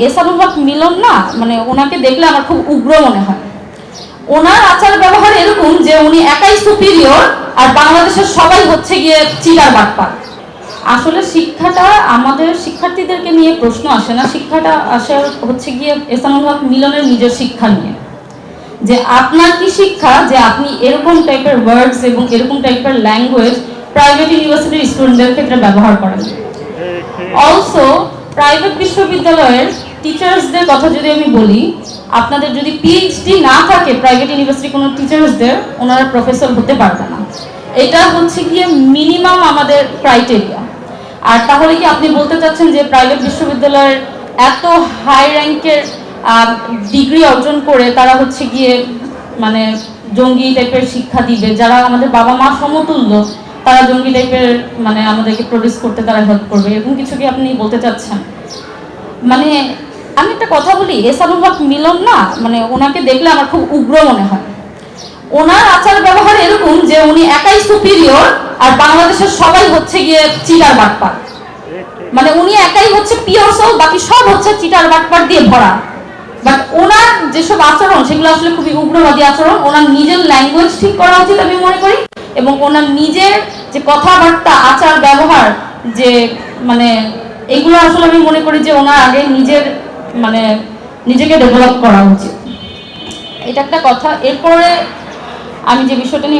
এসানুল হক মিলন না, মানে ওনাকে দেখলে আমার খুব উগ্র মনে হয়। ওনার আচার ব্যবহার এরকম যে উনি একাই সুপিরিয়র আর বাংলাদেশের সবাই হচ্ছে গিয়ে চিটার বাটপার। আসলে শিক্ষাটা আমাদের শিক্ষার্থীদেরকে নিয়ে প্রশ্ন আসে না, শিক্ষাটা আসে হচ্ছে গিয়ে এসানুল হক মিলনের নিজের শিক্ষা নিয়ে। যে আপনার কি শিক্ষা যে আপনি এরকম টাইপের ওয়ার্ডস এবং এরকম টাইপের ল্যাঙ্গুয়েজ প্রাইভেট ইউনিভার্সিটির স্টুডেন্টদের ক্ষেত্রে ব্যবহার করেন। অলসো প্রাইভেট বিশ্ববিদ্যালয়ের টিচার্সদের কথা যদি আমি বলি, আপনাদের যদি পিএইচডি না থাকে প্রাইভেট ইউনিভার্সিটি কোনো টিচার্সদের, ওনারা প্রফেসর হতে পারবে না। এটা হচ্ছে গিয়ে মিনিমাম আমাদের ক্রাইটেরিয়া। আর তাহলে কি আপনি বলতে চাচ্ছেন যে প্রাইভেট বিশ্ববিদ্যালয়ের এত হাই র্যাঙ্কের ডিগ্রি অর্জন করে তারা হচ্ছে গিয়ে মানে জঙ্গি টাইপের শিক্ষা দিবে, যারা আমাদের বাবা মা সমতুল্য তারা জঙ্গি টাইপের মানে আমাদেরকে প্রডিউস করতে তারা হেল্প করবে, এরকম কিছু কি আপনি বলতে চাচ্ছেন? মানে আমি একটা কথা বলি, এসানুল হক মিলন না, মানে ওনাকে দেখলে আমার খুব উগ্র মনে হয়। ওনার আচার ব্যবহার এরকম যে উনি একাই সুপিরিয়র আর বাংলাদেশের সবাই হচ্ছে গিয়ে চিটার বাটপার। মানে উনি একাই হচ্ছে পিওর সোল, বাকি সব হচ্ছে চিটার বাটপার দিয়ে ভরা। বাট ওনার যেসব আচরণ সেগুলো আসলে খুবই উগ্রবাদী আচরণ। ওনার নিজের ল্যাঙ্গুয়েজ ঠিক করা উচিত আমি মনে করি, এবং ওনার নিজের যে কথাবার্তা আচার ব্যবহার যে মানে এগুলো আসলে আমি মনে করি যে ওনার আগে নিজের মানে নিজেকে ডেভেলপ করা উচিত। এটা একটা কথা। এরপরে আমি যে বিষয়টা নিয়ে